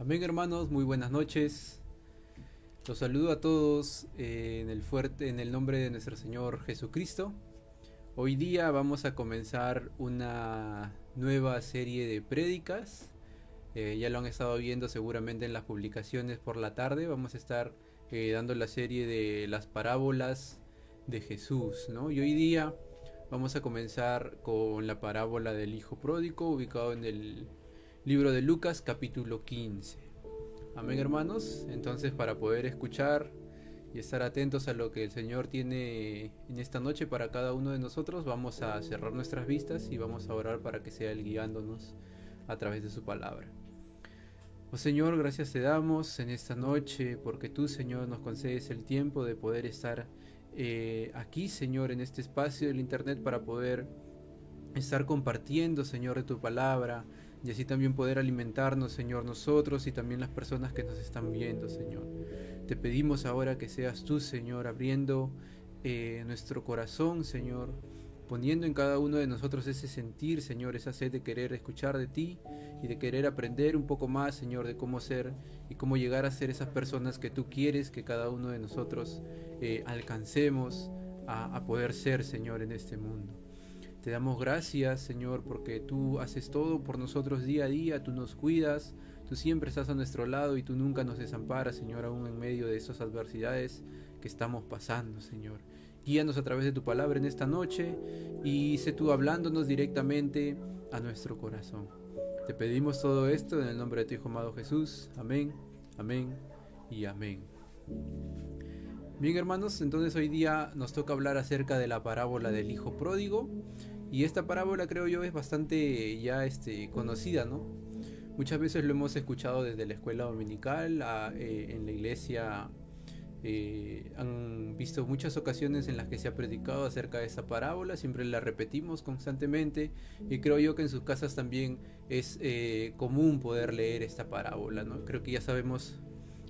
Amén, hermanos, muy buenas noches. Los saludo a todos en el nombre de nuestro Señor Jesucristo. Hoy día vamos a comenzar una nueva serie de prédicas. Ya lo han estado viendo seguramente en las publicaciones por la tarde. Vamos a estar dando la serie de las parábolas de Jesús, ¿no? Y hoy día vamos a comenzar con la parábola del Hijo Pródigo, ubicado en el libro de Lucas, capítulo 15. Amén, hermanos. Entonces, para poder escuchar y estar atentos a lo que el Señor tiene en esta noche para cada uno de nosotros, vamos a cerrar nuestras vistas y vamos a orar para que sea Él guiándonos a través de su palabra. Oh Señor, gracias te damos en esta noche porque tú, Señor, nos concedes el tiempo de poder estar aquí, Señor, en este espacio del internet para poder estar compartiendo, Señor, de tu palabra y así también poder alimentarnos, Señor, nosotros y también las personas que nos están viendo, Señor. Te pedimos ahora que seas tú, Señor, abriendo nuestro corazón, Señor, poniendo en cada uno de nosotros ese sentir, Señor, esa sed de querer escuchar de ti y de querer aprender un poco más, Señor, de cómo ser y cómo llegar a ser esas personas que tú quieres que cada uno de nosotros alcancemos a poder ser, Señor, en este mundo. Te damos gracias, Señor, porque tú haces todo por nosotros día a día, tú nos cuidas, tú siempre estás a nuestro lado y tú nunca nos desamparas, Señor, aún en medio de esas adversidades que estamos pasando, Señor. Guíanos a través de tu palabra en esta noche y sé tú hablándonos directamente a nuestro corazón. Te pedimos todo esto en el nombre de tu Hijo amado Jesús. Amén, amén y amén. Bien, hermanos, entonces hoy día nos toca hablar acerca de la parábola del Hijo Pródigo. Y esta parábola, creo yo, es bastante ya conocida, ¿no? Muchas veces lo hemos escuchado desde la escuela dominical, en la iglesia. Han visto muchas ocasiones en las que se ha predicado acerca de esta parábola, siempre la repetimos constantemente y creo yo que en sus casas también es común poder leer esta parábola, ¿no? Creo que ya sabemos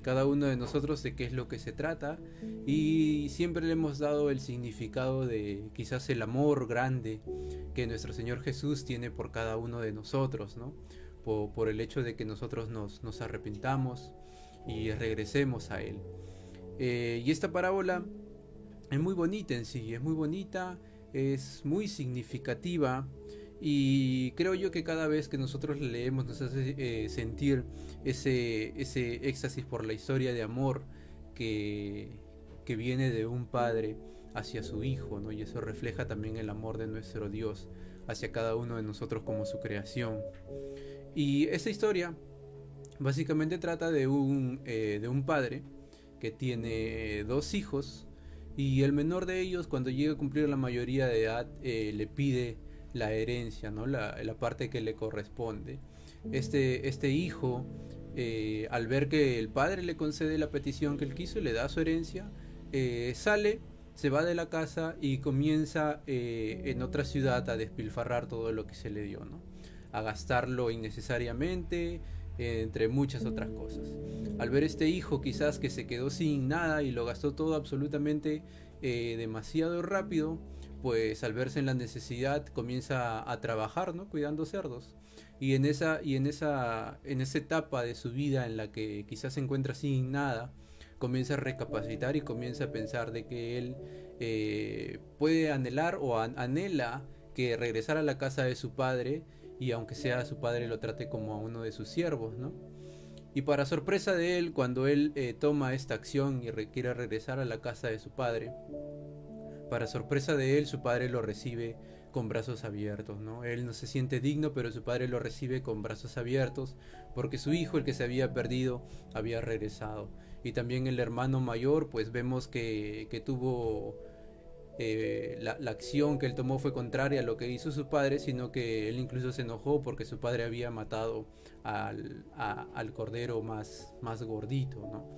cada uno de nosotros de qué es lo que se trata y siempre le hemos dado el significado de quizás el amor grande que nuestro Señor Jesús tiene por cada uno de nosotros, ¿no? Por el hecho de que nosotros nos arrepintamos y regresemos a Él. Y esta parábola es muy bonita en sí, es muy bonita, es muy significativa y creo yo que cada vez que nosotros la leemos nos hace sentir ese éxtasis por la historia de amor que viene de un padre hacia su hijo, ¿no? Y eso refleja también el amor de nuestro Dios hacia cada uno de nosotros como su creación. Y esta historia básicamente trata de un padre que tiene dos hijos y el menor de ellos, cuando llega a cumplir la mayoría de edad, le pide la herencia, ¿no? La parte que le corresponde. Este hijo, al ver que el padre le concede la petición que él quiso y le da su herencia, sale, se va de la casa y comienza en otra ciudad a despilfarrar todo lo que se le dio, ¿no? A gastarlo innecesariamente, entre muchas otras cosas. Al ver este hijo quizás que se quedó sin nada y lo gastó todo absolutamente demasiado rápido, pues al verse en la necesidad comienza a trabajar, ¿no? Cuidando cerdos. Y en esa etapa de su vida en la que quizás se encuentra sin nada, comienza a recapacitar y comienza a pensar de que él puede anhelar o anhela que regresar a la casa de su padre y aunque sea su padre lo trate como a uno de sus siervos, ¿no? Y para sorpresa de él, cuando él toma esta acción y quiere regresar a la casa de su padre, para sorpresa de él, su padre lo recibe con brazos abiertos, ¿no? Él no se siente digno, pero su padre lo recibe con brazos abiertos, porque su hijo, el que se había perdido, había regresado. Y también el hermano mayor, pues vemos que tuvo la acción que él tomó fue contraria a lo que hizo su padre, sino que él incluso se enojó porque su padre había matado al cordero más gordito, ¿no?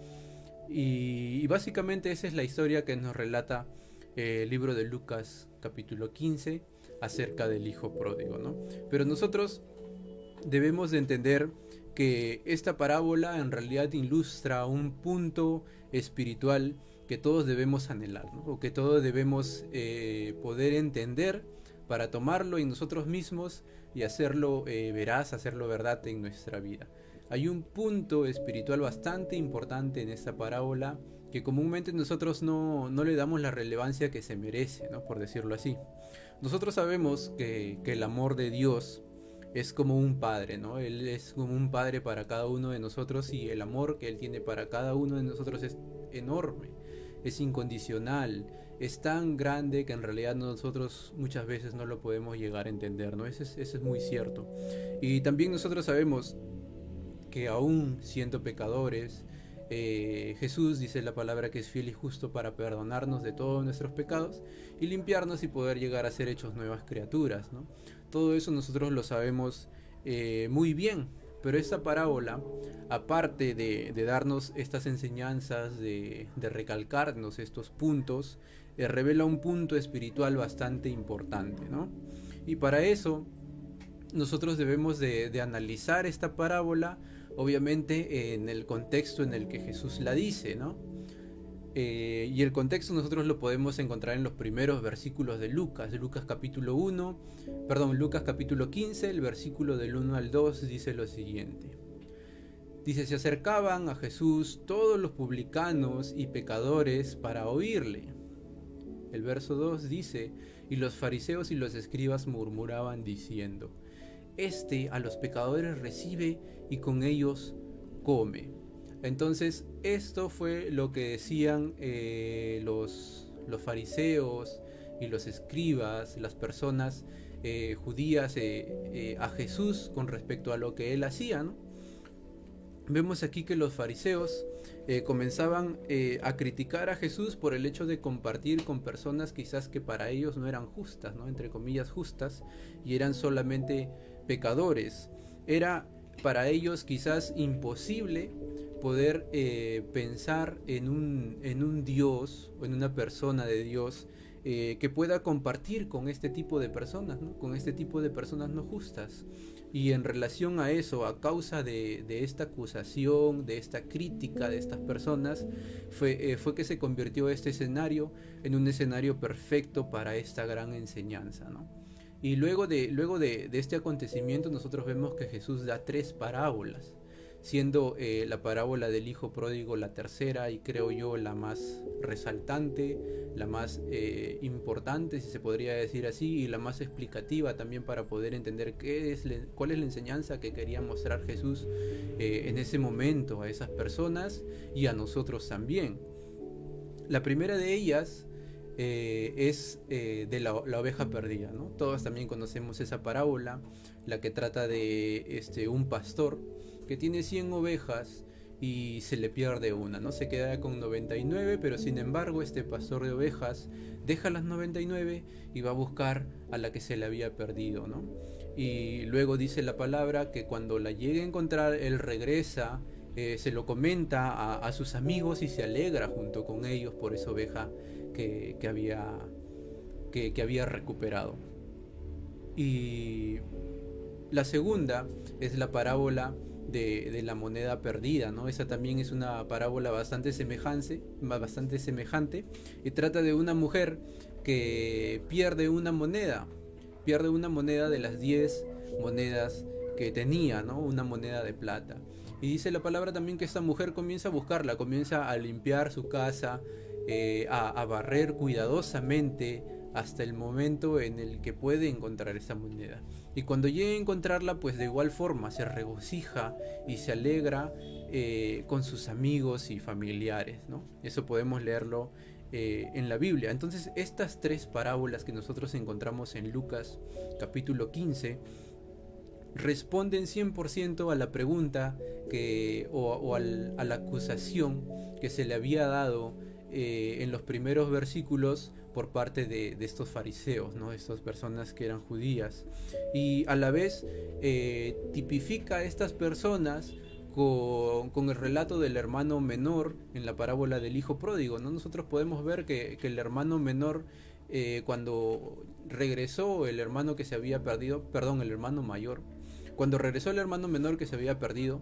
Y básicamente esa es la historia que nos relata el libro de Lucas capítulo 15 acerca del hijo pródigo, ¿no? Pero nosotros debemos de entender que esta parábola en realidad ilustra un punto espiritual que todos debemos anhelar, ¿no? O que todos debemos poder entender para tomarlo en nosotros mismos y hacerlo veraz, hacerlo verdad en nuestra vida. Hay un punto espiritual bastante importante en esta parábola que comúnmente nosotros no le damos la relevancia que se merece, ¿no? Por decirlo así. Nosotros sabemos que el amor de Dios es como un padre, ¿no? Él es como un padre para cada uno de nosotros y el amor que Él tiene para cada uno de nosotros es enorme, es incondicional, es tan grande que en realidad nosotros muchas veces no lo podemos llegar a entender, ¿no? Eso es muy cierto. Y también nosotros sabemos que aún siendo pecadores, Jesús dice la palabra que es fiel y justo para perdonarnos de todos nuestros pecados y limpiarnos y poder llegar a ser hechos nuevas criaturas, ¿no? Todo eso nosotros lo sabemos muy bien, pero esta parábola, aparte de darnos estas enseñanzas, de recalcarnos estos puntos, revela un punto espiritual bastante importante, ¿no? Y para eso nosotros debemos de analizar esta parábola, obviamente en el contexto en el que Jesús la dice, ¿no? Y el contexto nosotros lo podemos encontrar en los primeros versículos de Lucas, Lucas capítulo 15, el versículo del 1 al 2 dice lo siguiente. Dice, se acercaban a Jesús todos los publicanos y pecadores para oírle. El verso 2 dice, y los fariseos y los escribas murmuraban diciendo, este a los pecadores recibe y con ellos come. Entonces esto fue lo que decían los fariseos y los escribas, las personas judías a Jesús con respecto a lo que él hacía, ¿no? Vemos aquí que los fariseos comenzaban a criticar a Jesús por el hecho de compartir con personas quizás que para ellos no eran justas, ¿no? Entre comillas justas, y eran solamente pecadores. Era para ellos quizás imposible poder pensar en un Dios o en una persona de Dios que pueda compartir con este tipo de personas, ¿no? Con este tipo de personas no justas. Y en relación a eso, a causa de esta acusación, de esta crítica de estas personas, fue que se convirtió este escenario en un escenario perfecto para esta gran enseñanza, ¿no? Y luego de este acontecimiento nosotros vemos que Jesús da 3 parábolas, siendo la parábola del hijo pródigo la tercera y creo yo la más resaltante, la más importante, si se podría decir así, y la más explicativa también para poder entender cuál es la enseñanza que quería mostrar Jesús en ese momento a esas personas y a nosotros también. La primera de ellas es de la oveja perdida, ¿no? Todos también conocemos esa parábola, la que trata de un pastor que tiene 100 ovejas y se le pierde una, ¿no? Se queda con 99, pero sin embargo este pastor de ovejas deja las 99 y va a buscar a la que se le había perdido, ¿no? Y luego dice la palabra que cuando la llegue a encontrar, él regresa, se lo comenta a sus amigos y se alegra junto con ellos por esa oveja que había recuperado. Y la segunda es la parábola de la moneda perdida, ¿no? Esa también es una parábola bastante semejante y trata de una mujer que pierde una moneda de las 10 monedas que tenía, ¿no? Una moneda de plata. Y dice la palabra también que esta mujer comienza a buscarla, comienza a limpiar su casa, a barrer cuidadosamente hasta el momento en el que puede encontrar esa moneda. Y cuando llegue a encontrarla, pues de igual forma se regocija y se alegra con sus amigos y familiares, ¿no? Eso podemos leerlo en la Biblia. Entonces estas 3 parábolas que nosotros encontramos en Lucas capítulo 15 responden 100% a la pregunta a la acusación que se le había dado en los primeros versículos por parte de estos fariseos, ¿no? Estas personas que eran judías, y a la vez tipifica a estas personas con el relato del hermano menor en la parábola del hijo pródigo, ¿no? Nosotros podemos ver que el hermano menor, cuando regresó el hermano que se había perdido, el hermano mayor, cuando regresó el hermano menor que se había perdido,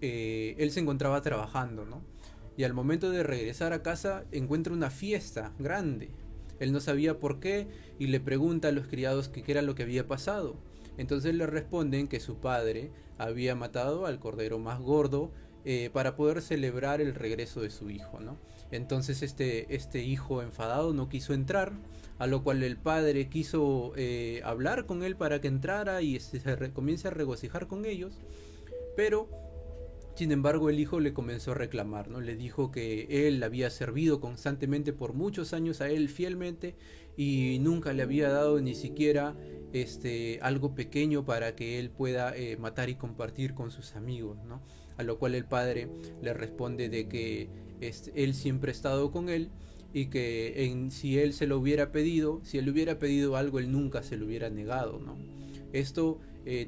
él se encontraba trabajando, ¿no? Y al momento de regresar a casa encuentra una fiesta grande. Él no sabía por qué y le pregunta a los criados qué era lo que había pasado. Entonces le responden que su padre había matado al cordero más gordo para poder celebrar el regreso de su hijo, ¿no? Entonces este hijo enfadado no quiso entrar, a lo cual el padre quiso hablar con él para que entrara y comience a regocijar con ellos, pero sin embargo el hijo le comenzó a reclamar, ¿no? Le dijo que él había servido constantemente por muchos años a él fielmente y nunca le había dado ni siquiera algo pequeño para que él pueda matar y compartir con sus amigos, ¿no? A lo cual el padre le responde de que él siempre ha estado con él y que si él se lo hubiera pedido, si él le hubiera pedido algo, él nunca se lo hubiera negado, ¿no? Esto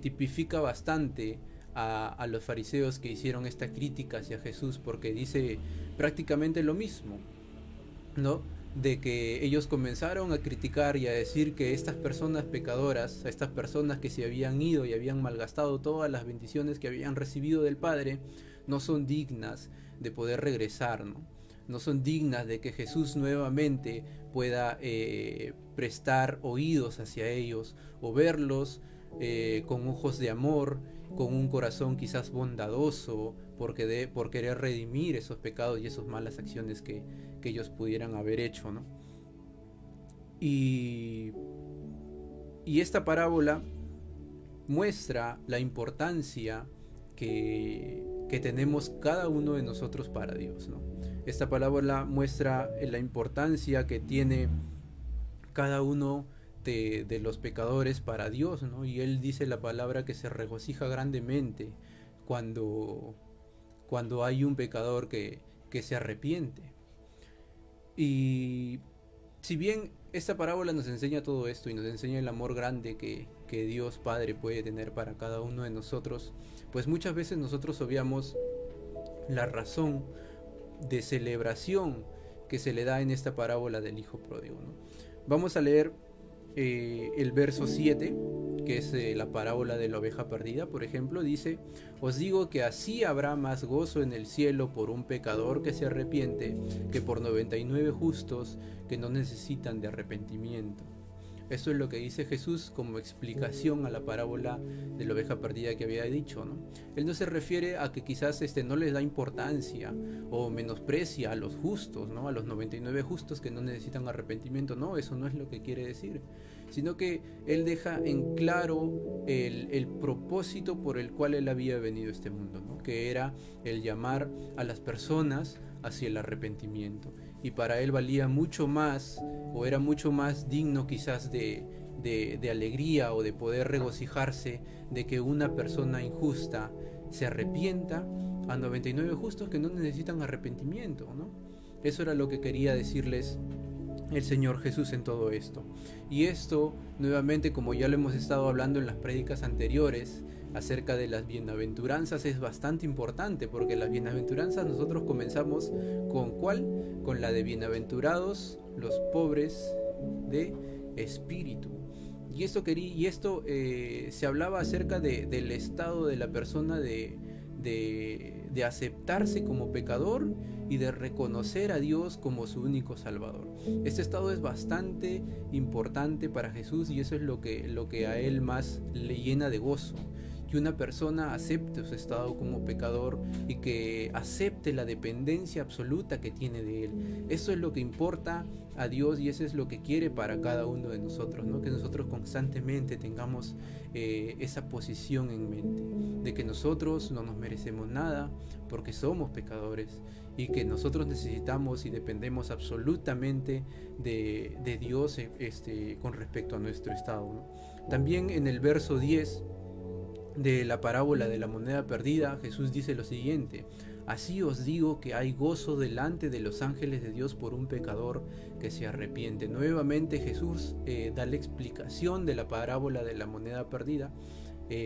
tipifica bastante a los fariseos que hicieron esta crítica hacia Jesús, porque dice prácticamente lo mismo, ¿no? De que ellos comenzaron a criticar y a decir que estas personas pecadoras, a estas personas que se habían ido y habían malgastado todas las bendiciones que habían recibido del Padre, no son dignas de poder regresar, ¿no? No son dignas de que Jesús nuevamente pueda prestar oídos hacia ellos o verlos con ojos de amor, con un corazón quizás bondadoso, por querer redimir esos pecados y esas malas acciones que ellos pudieran haber hecho, ¿no? Y, y esta parábola muestra la importancia que tenemos cada uno de nosotros para Dios, ¿no? Esta parábola muestra la importancia que tiene cada uno de los pecadores para Dios, ¿no? Y él dice la palabra que se regocija grandemente cuando hay un pecador que se arrepiente. Y si bien esta parábola nos enseña todo esto y nos enseña el amor grande que Dios Padre puede tener para cada uno de nosotros, pues muchas veces nosotros obviamos la razón de celebración que se le da en esta parábola del Hijo Pródigo, ¿no? Vamos a leer el verso 7, que es la parábola de la oveja perdida, por ejemplo. Dice: os digo que así habrá más gozo en el cielo por un pecador que se arrepiente que por 99 justos que no necesitan de arrepentimiento. Eso es lo que dice Jesús como explicación a la parábola de la oveja perdida que había dicho, ¿no? Él no se refiere a que quizás no les da importancia o menosprecia a los justos, ¿no? A los 99 justos que no necesitan arrepentimiento. No, eso no es lo que quiere decir, sino que él deja en claro el propósito por el cual él había venido a este mundo, ¿no? Que era el llamar a las personas hacia el arrepentimiento. Y para él valía mucho más, o era mucho más digno quizás de alegría o de poder regocijarse de que una persona injusta se arrepienta a 99 justos que no necesitan arrepentimiento, ¿no? Eso era lo que quería decirles el Señor Jesús en todo esto. Y esto, nuevamente, como ya lo hemos estado hablando en las prédicas anteriores, acerca de las bienaventuranzas, es bastante importante, porque las bienaventuranzas nosotros comenzamos con ¿cuál? Con la de bienaventurados los pobres de espíritu. Y esto se hablaba acerca del estado de la persona de aceptarse como pecador y de reconocer a Dios como su único Salvador. Este estado es bastante importante para Jesús y eso es lo que a él más le llena de gozo. Que una persona acepte su estado como pecador y que acepte la dependencia absoluta que tiene de él. Eso es lo que importa a Dios y eso es lo que quiere para cada uno de nosotros, ¿no? Que nosotros constantemente tengamos esa posición en mente, de que nosotros no nos merecemos nada porque somos pecadores y que nosotros necesitamos y dependemos absolutamente de Dios con respecto a nuestro estado, ¿no? También en el verso 10 de la parábola de la moneda perdida, Jesús dice lo siguiente: así os digo que hay gozo delante de los ángeles de Dios por un pecador que se arrepiente. Nuevamente Jesús da la explicación de la parábola de la moneda perdida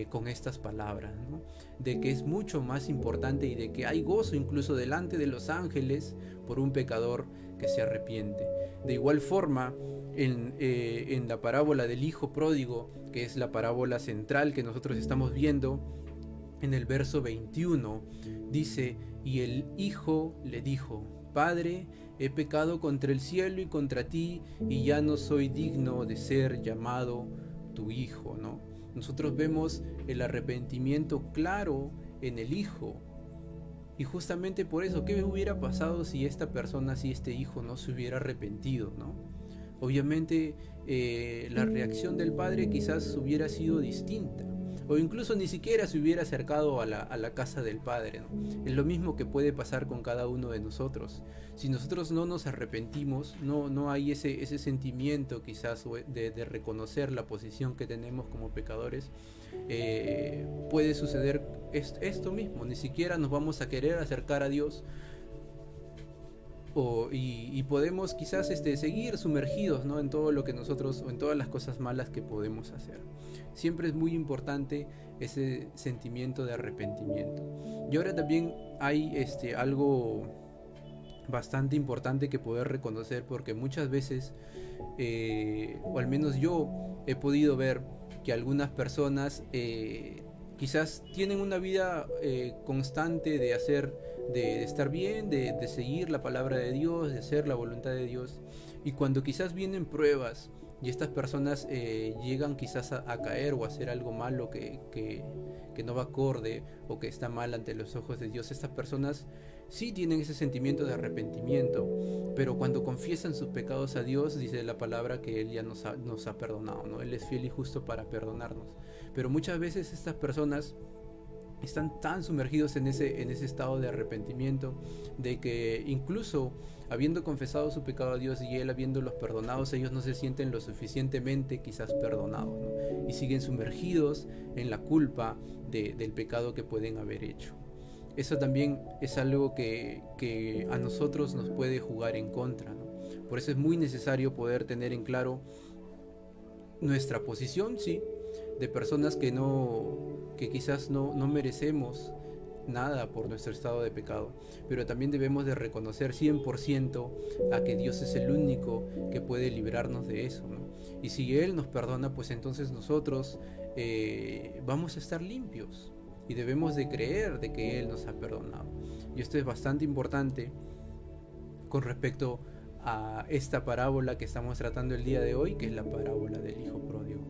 con estas palabras, ¿no? De que es mucho más importante y de que hay gozo incluso delante de los ángeles por un pecador que se arrepiente. De igual forma, en la parábola del hijo pródigo, que es la parábola central que nosotros estamos viendo, en el verso 21 dice: y el hijo le dijo: Padre, he pecado contra el cielo y contra ti, y ya no soy digno de ser llamado tu hijo, ¿no? Nosotros vemos el arrepentimiento claro en el hijo. Y justamente por eso, ¿qué hubiera pasado si esta persona, si este hijo no se hubiera arrepentido, ¿no? Obviamente la reacción del padre quizás hubiera sido distinta, o incluso ni siquiera se hubiera acercado a la casa del padre, ¿no? Es lo mismo que puede pasar con cada uno de nosotros. Si nosotros no nos arrepentimos, no hay ese sentimiento quizás de reconocer la posición que tenemos como pecadores, puede suceder esto mismo. Ni siquiera nos vamos a querer acercar a Dios, y podemos quizás seguir sumergidos, ¿no?, en todo lo que nosotros, o en todas las cosas malas que podemos hacer. Siempre es muy importante ese sentimiento de arrepentimiento. Y ahora también hay algo bastante importante que poder reconocer, porque muchas veces, o al menos yo he podido ver que algunas personas quizás tienen una vida constante de estar bien, de seguir la palabra de Dios, de hacer la voluntad de Dios, y cuando quizás vienen pruebas y estas personas llegan quizás a caer o a hacer algo malo que no va acorde o que está mal ante los ojos de Dios, estas personas sí tienen ese sentimiento de arrepentimiento, pero cuando confiesan sus pecados a Dios, dice la palabra que Él ya nos ha perdonado, ¿no? Él es fiel y justo para perdonarnos. Pero muchas veces estas personas están tan sumergidos en ese estado de arrepentimiento, de que incluso habiendo confesado su pecado a Dios y Él habiéndolos perdonados, ellos no se sienten lo suficientemente quizás perdonados, ¿no? Y siguen sumergidos en la culpa del pecado que pueden haber hecho. Eso también es algo que a nosotros nos puede jugar en contra, ¿no? Por eso es muy necesario poder tener en claro nuestra posición, sí, de personas que quizás no merecemos nada por nuestro estado de pecado, pero también debemos de reconocer 100% a que Dios es el único que puede librarnos de eso, ¿no? Y si Él nos perdona, pues entonces nosotros vamos a estar limpios, y debemos de creer de que Él nos ha perdonado. Y esto es bastante importante con respecto a esta parábola que estamos tratando el día de hoy, que es la parábola del hijo pródigo.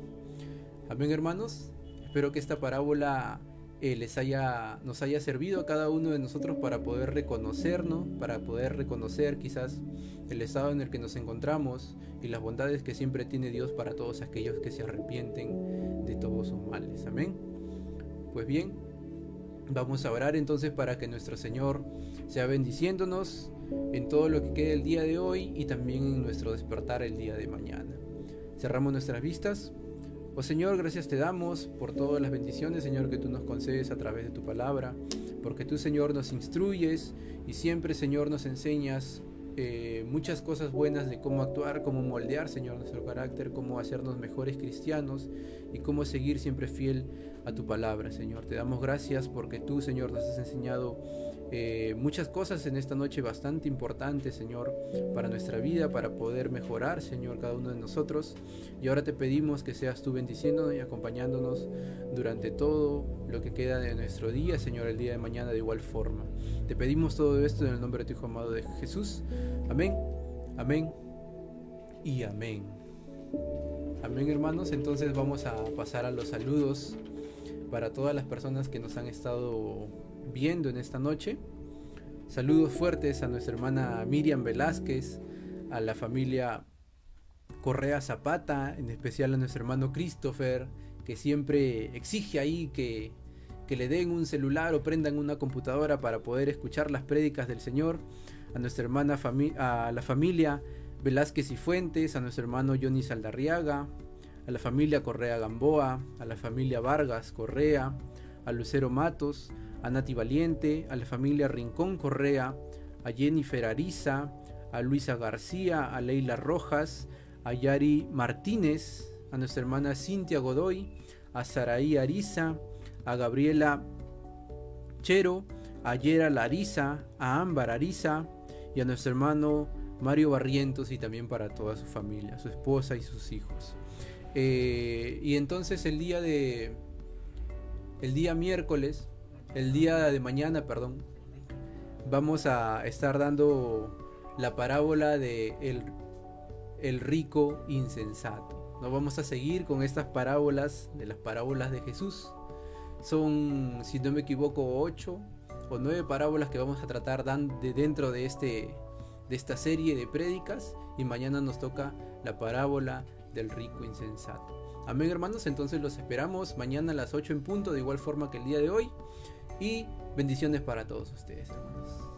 Amén, hermanos. Espero que esta parábola nos haya servido a cada uno de nosotros para poder reconocernos, para poder reconocer quizás el estado en el que nos encontramos y las bondades que siempre tiene Dios para todos aquellos que se arrepienten de todos sus males. Amén. Pues bien, vamos a orar entonces para que nuestro Señor sea bendiciéndonos en todo lo que quede el día de hoy y también en nuestro despertar el día de mañana. Cerramos nuestras vistas. Oh Señor, gracias te damos por todas las bendiciones, Señor, que tú nos concedes a través de tu palabra, porque tú, Señor, nos instruyes y siempre, Señor, nos enseñas muchas cosas buenas de cómo actuar, cómo moldear, Señor, nuestro carácter, cómo hacernos mejores cristianos y cómo seguir siempre fiel a tu palabra, Señor. Te damos gracias porque tú, Señor, nos has enseñado muchas cosas en esta noche bastante importantes, Señor, para nuestra vida, para poder mejorar, Señor, cada uno de nosotros. Y ahora te pedimos que seas tú bendiciéndonos y acompañándonos durante todo lo que queda de nuestro día, Señor, el día de mañana de igual forma. Te pedimos todo esto en el nombre de tu Hijo amado de Jesús. Amén, amén y amén. Amén, hermanos. Entonces vamos a pasar a los saludos para todas las personas que nos han estado viendo en esta noche. Saludos fuertes a nuestra hermana Miriam Velázquez, a la familia Correa Zapata, en especial a nuestro hermano Christopher, que siempre exige ahí que le den un celular o prendan una computadora para poder escuchar las prédicas del Señor. A nuestra hermana a la familia Velázquez y Fuentes, a nuestro hermano Johnny Saldarriaga, a la familia Correa Gamboa, a la familia Vargas Correa, a Lucero Matos, a Nati Valiente, a la familia Rincón Correa, a Jennifer Ariza, a Luisa García, a Leila Rojas, a Yari Martínez, a nuestra hermana Cintia Godoy, a Saraí Ariza, a Gabriela Chero, a Yera Ariza, a Ámbar Ariza y a nuestro hermano Mario Barrientos, y también para toda su familia, su esposa y sus hijos. Y entonces el día miércoles, el día de mañana, perdón, vamos a estar dando la parábola de el rico insensato. No vamos a seguir con estas parábolas, de las parábolas de Jesús. Son, si no me equivoco, 8 o 9 parábolas que vamos a tratar dentro de esta serie de prédicas, y mañana nos toca la parábola del rico insensato. Amén, hermanos. Entonces los esperamos mañana a las 8 en punto, de igual forma que el día de hoy, y bendiciones para todos ustedes, hermanos.